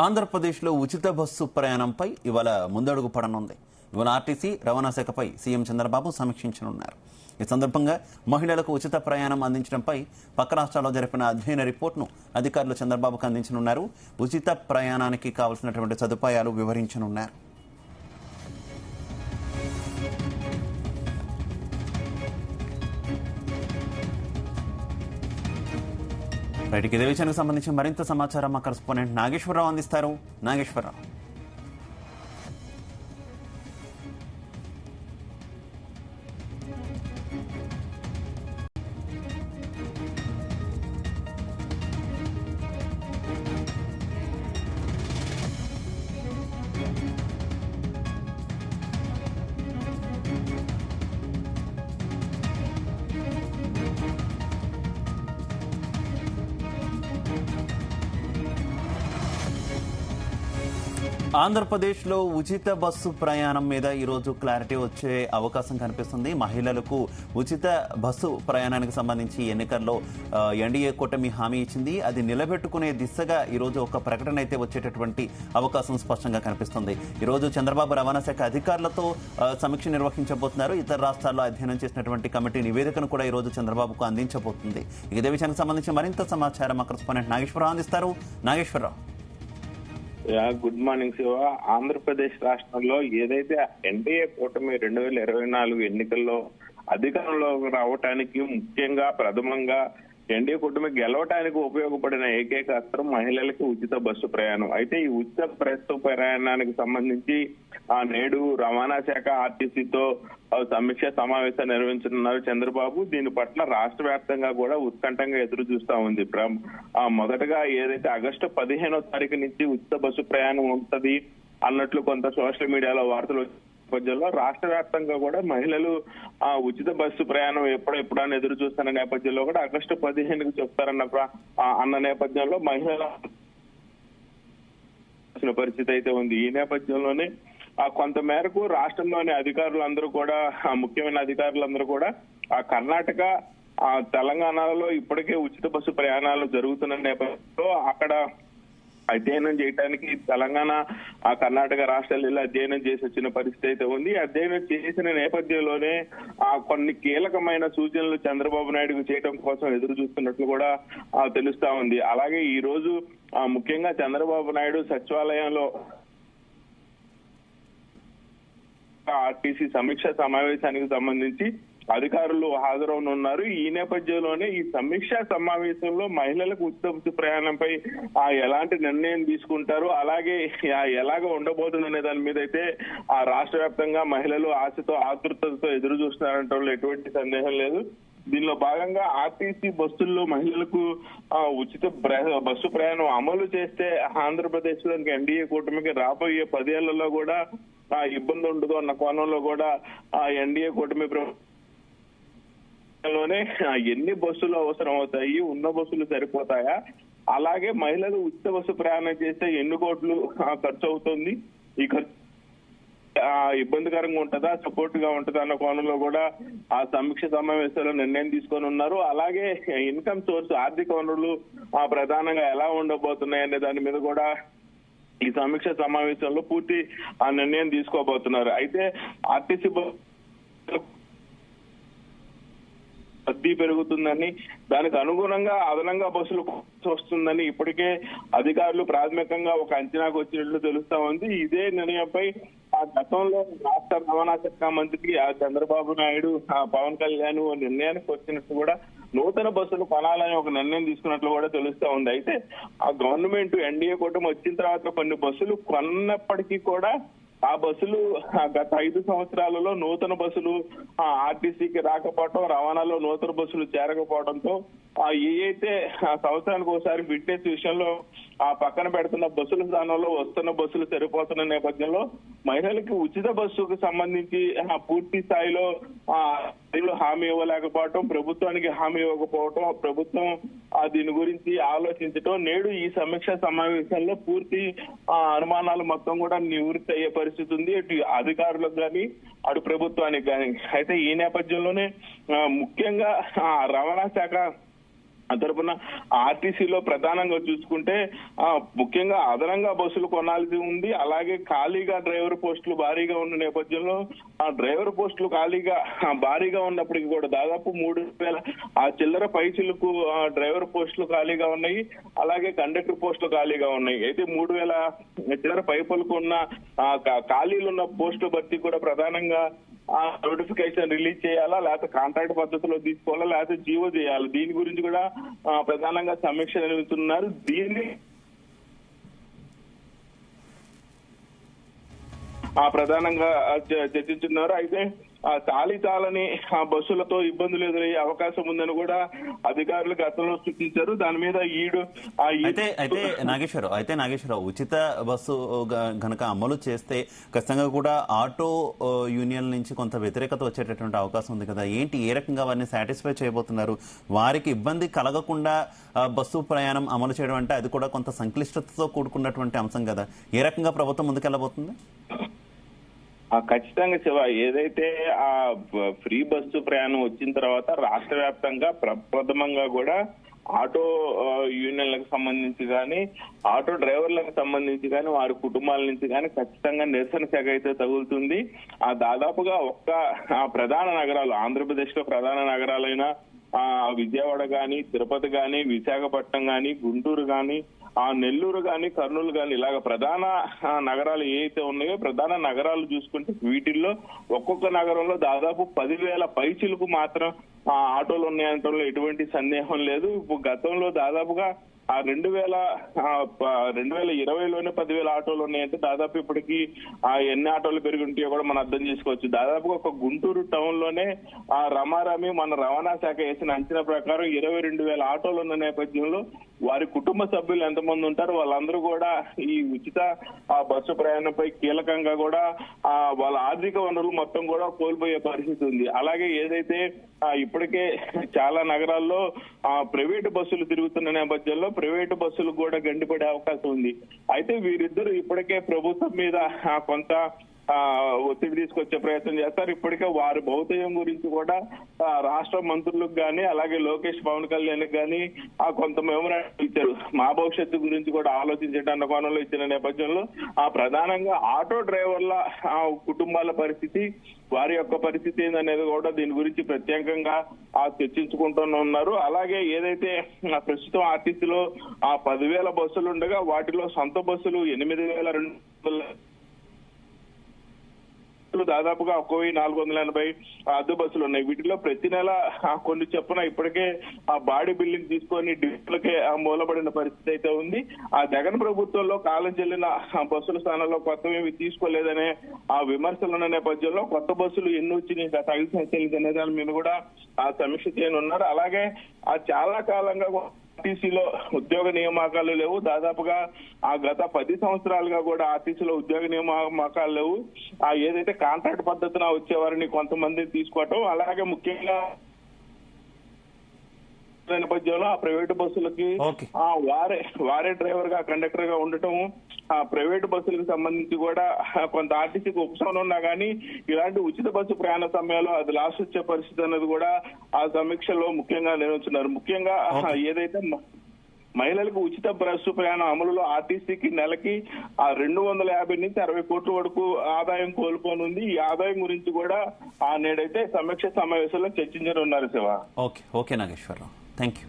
ఆంధ్రప్రదేశ్లో ఉచిత బస్సు ప్రయాణంపై ఇవాళ ముందడుగు పడనుంది. ఇవాళ ఆర్టీసీ రవాణా శాఖపై సీఎం చంద్రబాబు సమీక్షించనున్నారు. ఈ సందర్భంగా మహిళలకు ఉచిత ప్రయాణం అందించడంపై పక్క రాష్ట్రాల్లో జరిపిన అధ్యయన రిపోర్టును అధికారులు చంద్రబాబుకు అందించనున్నారు. ఉచిత ప్రయాణానికి కావలసినటువంటి సదుపాయాలు వివరించనున్నారు. రైట్కి ఇదే విషయానికి సంబంధించి మరింత సమాచారం మా కరెస్పాండెంట్ నాగేశ్వరరావు అందిస్తారు. నాగేశ్వరరావు, ఆంధ్రప్రదేశ్లో ఉచిత బస్సు ప్రయాణం మీద ఈరోజు క్లారిటీ వచ్చే అవకాశం కనిపిస్తుంది. మహిళలకు ఉచిత బస్సు ప్రయాణానికి సంబంధించి ఎన్నికల్లో ఎన్డీఏ కూటమి హామీ ఇచ్చింది. అది నిలబెట్టుకునే దిశగా ఈరోజు ఒక ప్రకటన అయితే వచ్చేటటువంటి అవకాశం స్పష్టంగా కనిపిస్తుంది. ఈరోజు చంద్రబాబు రవాణా శాఖ అధికారులతో సమీక్ష నిర్వహించబోతున్నారు. ఇతర రాష్ట్రాల్లో అధ్యయనం చేసినటువంటి కమిటీ నివేదికను కూడా ఈరోజు చంద్రబాబుకు అందించబోతుంది. ఇదే విషయానికి సంబంధించి మరింత సమాచారం మా కరెస్పాండెంట్ నాగేశ్వరరావు అందిస్తారు. Nageswara Rao, good morning Siva. ఆంధ్రప్రదేశ్ రాష్ట్రంలో ఏదైతే ఎన్డీఏ కూటమి 2024 ఎన్నికల్లో అధికారంలోకి రావటానికి ముఖ్యంగా ప్రథమంగా ఎన్డీఏ కూటమి గెలవటానికి ఉపయోగపడిన ఏకైక అస్త్రం మహిళలకు ఉచిత బస్సు ప్రయాణం. అయితే ఈ ఉచిత బస్సు ప్రయాణానికి సంబంధించి నేడు రవాణా శాఖ ఆర్టీసీతో సమీక్ష సమావేశం నిర్వహించనున్నారు చంద్రబాబు. దీని పట్ల రాష్ట్ర వ్యాప్తంగా కూడా ఉత్కంఠంగా ఎదురు చూస్తా ఉంది. మొదటగా ఏదైతే ఆగస్టు 15వ తారీఖు నుంచి ఉచిత బస్సు ప్రయాణం ఉంటది అన్నట్లు కొంత సోషల్ మీడియాలో వార్తలు నేపథ్యంలో రాష్ట్ర వ్యాప్తంగా కూడా మహిళలు ఉచిత బస్సు ప్రయాణం ఎప్పుడని ఎదురు చూస్తున్న నేపథ్యంలో కూడా ఆగస్టు 15కు చెప్తారన్న నేపథ్యంలో మహిళల పరిస్థితి అయితే ఉంది. ఈ నేపథ్యంలోనే కొంత మేరకు రాష్ట్రంలోని అధికారులందరూ కూడా ముఖ్యమైన అధికారులందరూ కూడా కర్ణాటక తెలంగాణలో ఇప్పటికే ఉచిత బస్సు ప్రయాణాలు జరుగుతున్న నేపథ్యంలో అక్కడ అధ్యయనం చేయడానికి తెలంగాణ కర్ణాటక రాష్ట్రాలు అధ్యయనం చేసి వచ్చిన పరిస్థితి అయితే ఉంది. అధ్యయనం చేసిన నేపథ్యంలోనే కొన్ని కీలకమైన సూచనలు చంద్రబాబు నాయుడుకు చేయడం కోసం ఎదురు చూస్తున్నట్లు కూడా తెలుస్తా ఉంది. అలాగే ఈ రోజు ముఖ్యంగా చంద్రబాబు నాయుడు సచివాలయంలో ఆర్టీసీ సమీక్ష సమావేశానికి సంబంధించి అధికారులు హాజరవనున్నారు. ఈ నేపథ్యంలోనే ఈ సమీక్షా సమావేశంలో మహిళలకు ఉచిత బస్సు ప్రయాణంపై ఎలాంటి నిర్ణయం తీసుకుంటారు, అలాగే ఎలాగ ఉండబోతుందనే దాని మీద అయితే రాష్ట్ర వ్యాప్తంగా మహిళలు ఆశతో ఆతృతతో ఎదురు చూస్తున్నారంటే ఎటువంటి సందేహం లేదు. దీనిలో భాగంగా ఆర్టీసీ బస్సుల్లో మహిళలకు ఉచిత బస్సు ప్రయాణం అమలు చేస్తే ఆంధ్రప్రదేశ్ లోని ఎన్డీఏ కూటమికి రాబోయే 10 ఏళ్లలో కూడా ఇబ్బంది ఉండదు అన్న కోణంలో కూడా ఎన్డీఏ కూటమి లోనే ఎన్ని బస్సులు అవసరం అవుతాయి, ఉన్న బస్సులు సరిపోతాయా, అలాగే మహిళలు ఉచిత బస్సు ప్రయాణం చేస్తే ఎన్ని కోట్లు ఖర్చు అవుతుంది, ఈ ఖర్చు ఇబ్బందికరంగా ఉంటుందా సపోర్ట్ గా ఉంటుందా అన్న కోణంలో కూడా ఆ సమీక్ష సమావేశంలో నిర్ణయం తీసుకొని ఉన్నారు. అలాగే ఇన్కమ్ సోర్స్ ఆర్థిక వనరులు ప్రధానంగా ఎలా ఉండబోతున్నాయి అనే దాని మీద కూడా ఈ సమీక్ష సమావేశంలో పూర్తి నిర్ణయం తీసుకోబోతున్నారు. అయితే ఆర్టీసీ రద్దీ పెరుగుతుందని, దానికి అనుగుణంగా అదనంగా బస్సులు వస్తుందని ఇప్పటికే అధికారులు ప్రాథమికంగా ఒక అంచనాకు వచ్చినట్లు తెలుస్తా ఉంది. ఇదే నిర్ణయంపై గతంలో రాష్ట్ర రవాణా శాఖ మంత్రి చంద్రబాబు నాయుడు పవన్ కళ్యాణ్ నిర్ణయానికి వచ్చినట్టు కూడా నూతన బస్సులు కొనాలని ఒక నిర్ణయం తీసుకున్నట్లు కూడా తెలుస్తా ఉంది. అయితే ఆ గవర్నమెంట్ ఎన్డీఏ కూటమి వచ్చిన తర్వాత కొన్ని బస్సులు కొన్నప్పటికీ కూడా ఆ బస్సులు గత 5 సంవత్సరాలలో నూతన బస్సులు ఆర్టీసీకి రాకపోవడం, రవాణాలో నూతన బస్సులు చేరకపోవడంతో ఏదైతే సంవత్సరానికి ఒకసారి ఫిట్నెస్ విషయంలో పక్కన పెడుతున్న బస్సుల స్థానంలో వస్తున్న బస్సులు సరిపోతున్న నేపథ్యంలో మహిళలకి ఉచిత బస్సుకు సంబంధించి పూర్తి స్థాయిలో హామీ ఇవ్వలేకపోవటం, ప్రభుత్వానికి హామీ ఇవ్వకపోవటం, ప్రభుత్వం దీని గురించి ఆలోచించటం నేడు ఈ సమీక్ష సమావేశంలో పూర్తి అనుమానాలు మొత్తం కూడా నివృత్తి అయ్యే పరిస్థితి ఉంది, ఇటు అధికారులకు కానీ అటు ప్రభుత్వానికి కానీ. అయితే ఈ నేపథ్యంలోనే ముఖ్యంగా రవాణా శాఖ తరపున ఆర్టీసీలో ప్రధానంగా చూసుకుంటే ముఖ్యంగా అదనంగా బస్సులు కొనాల్సి ఉంది. అలాగే ఖాళీగా డ్రైవర్ పోస్టులు భారీగా ఉన్న నేపథ్యంలో ఆ డ్రైవర్ పోస్టులు భారీగా ఉన్నప్పటికీ కూడా దాదాపు 3,000 చిల్లర పైచిలకు డ్రైవర్ పోస్టులు ఖాళీగా ఉన్నాయి. అలాగే కండక్టర్ పోస్టులు ఖాళీగా ఉన్నాయి. అయితే 3,000 చిల్లర పైపులకు ఉన్న ఖాళీలు ఉన్న పోస్టుల భర్తీ కూడా ప్రధానంగా నోటిఫికేషన్ రిలీజ్ చేయాలా, లేకపోతే కాంట్రాక్ట్ పద్ధతిలో తీసుకోవాలా, లేకపోతే జీవో చేయాలి. దీని గురించి కూడా ప్రధానంగా సమీక్ష నిర్వహిస్తున్నారు. దీన్ని ప్రధానంగా చర్చించున్నారు. అయితే చాలని బస్సులతో ఇబ్బందులు ఎదురయ్యే అవకాశం ఉందని కూడా అధికారులు గతంలో సూచించారు. దాని మీద అయితే నాగేశ్వరరావు ఉచిత బస్సు గనక అమలు చేస్తే ఖచ్చితంగా కూడా ఆటో యూనియన్ నుంచి కొంత వ్యతిరేకత వచ్చేటటువంటి అవకాశం ఉంది కదా. ఏంటి, ఏ రకంగా వారిని సాటిస్ఫై చేయబోతున్నారు? వారికి ఇబ్బంది కలగకుండా బస్సు ప్రయాణం అమలు చేయడం అంటే అది కూడా కొంత సంక్లిష్టతతో కూడుకున్నటువంటి అంశం కదా. ఏ రకంగా ప్రభుత్వం ముందుకెళ్లబోతుంది? ఖచ్చితంగా శివ, ఏదైతే ఆ ఫ్రీ బస్సు ప్రయాణం వచ్చిన తర్వాత రాష్ట్ర వ్యాప్తంగా ప్రప్రథమంగా కూడా ఆటో యూనియన్లకు సంబంధించి కానీ, ఆటో డ్రైవర్లకు సంబంధించి కానీ, వారి కుటుంబాల నుంచి కానీ ఖచ్చితంగా నిరసన శాఖ అయితే తగులుతుంది. దాదాపుగా ప్రధాన నగరాలు, ఆంధ్రప్రదేశ్ లో ప్రధాన నగరాలైన విజయవాడ గాని, తిరుపతి గాని, విశాఖపట్నం గాని, గుంటూరు గాని, నెల్లూరు గాని, కర్నూలు గాని, ఇలాగ ప్రధాన నగరాలు ఏవైతే ఉన్నాయో ప్రధాన నగరాలు చూసుకుంటే వీటిల్లో ఒక్కొక్క నగరంలో దాదాపు 10,000 పైచిలకు మాత్రం ఆటోలు ఉన్నాయంటే ఎటువంటి సందేహం లేదు. ఇప్పుడు గతంలో దాదాపుగా 2020లోనే 10,000 ఆటోలు ఉన్నాయంటే దాదాపు ఇప్పటికి ఎన్ని ఆటోలు పెరిగి ఉంటాయో కూడా మనం అర్థం చేసుకోవచ్చు. దాదాపుగా ఒక గుంటూరు టౌన్ లోనే రమారమి మన రవాణా శాఖ వేసిన అంచనా ప్రకారం 22,000 ఆటోలు ఉన్న నేపథ్యంలో వారి కుటుంబ సభ్యులు ఎంతమంది ఉంటారు, వాళ్ళందరూ కూడా ఈ ఉచిత బస్సు ప్రయాణంపై కీలకంగా కూడా వాళ్ళ ఆర్థిక వనరులు మొత్తం కూడా కోల్పోయే పరిస్థితి ఉంది. అలాగే ఏదైతే ఇప్పటికే చాలా నగరాల్లో ప్రైవేటు బస్సులు తిరుగుతున్న నేపథ్యంలో ప్రైవేటు బస్సులు కూడా గండిపడే అవకాశం ఉంది. అయితే వీరిద్దరూ ఇప్పటికే ప్రభుత్వం మీద కొంత ఒత్తిడి తీసుకొచ్చే ప్రయత్నం చేస్తారు. ఇప్పటికే వారి భౌతికం గురించి కూడా రాష్ట్ర మంత్రులకు కానీ, అలాగే లోకేష్ పవన్ కళ్యాణ్ కానీ కొంత మెమోరాండం ఇచ్చారు. మా భవిష్యత్తు గురించి కూడా ఆలోచించడానికి కోణంలో ఇచ్చిన నేపథ్యంలో ప్రధానంగా ఆటో డ్రైవర్ల కుటుంబాల పరిస్థితి, వారి యొక్క పరిస్థితి ఏందనేది కూడా దీని గురించి ప్రత్యేకంగా చర్చించుకుంటూ ఉన్నారు. అలాగే ఏదైతే ప్రస్తుతం ఆర్టీసీలో 10,000 బస్సులు ఉండగా వాటిలో సొంత బస్సులు 8,200 దాదాపుగా 1,480 అద్దె బస్సులు ఉన్నాయి. వీటిలో ప్రతి నెల కొన్ని చెప్పున ఇప్పటికే బాడీ బిల్డింగ్ తీసుకొని డిప్లకే మూలబడిన పరిస్థితి అయితే ఉంది. జగన్ ప్రభుత్వంలో కాలం చెల్లిన బస్సుల స్థానంలో కొత్తవి తీసుకోలేదనే విమర్శలు ఉన్న నేపథ్యంలో కొత్త బస్సులు ఎన్ని వచ్చినాయి గత 5 సంవత్సరాలు అనే దాని మీద కూడా సమీక్ష చేయనున్నారు. అలాగే చాలా కాలంగా ఆర్టీసీలో ఉద్యోగ నియామకాలు లేవు. దాదాపుగా గత 10 సంవత్సరాలుగా కూడా ఆర్టీసీలో ఉద్యోగ నియామకాలు లేవు. ఏదైతే కాంట్రాక్ట్ పద్ధతిన వచ్చేవారిని కొంతమంది తీసుకోవటం, అలాగే ముఖ్యంగా నేపథ్యంలో ప్రైవేటు బస్సులకి వారే డ్రైవర్ గా, కండక్టర్ గా ఉండటం, ప్రైవేటు బస్సులకు సంబంధించి కూడా కొంత ఆర్టీసీకి ఉపశమనం ఉన్నా కానీ ఇలాంటి ఉచిత బస్సు ప్రయాణ సమయంలో అది లాస్ వచ్చే పరిస్థితి అనేది కూడా ఆ సమీక్షలో ముఖ్యంగా నిర్వహిస్తున్నారు. ముఖ్యంగా ఏదైతే మహిళలకు ఉచిత బస్సు ప్రయాణం అమలులో ఆర్టీసీకి నెలకి 250 నుంచి 60 కోట్ల వరకు ఆదాయం కోల్పోనుంది. ఈ ఆదాయం గురించి కూడా నేడైతే సమీక్ష సమావేశంలో చర్చించనున్నారు Shiva. Okay Nageswara Rao, thank you.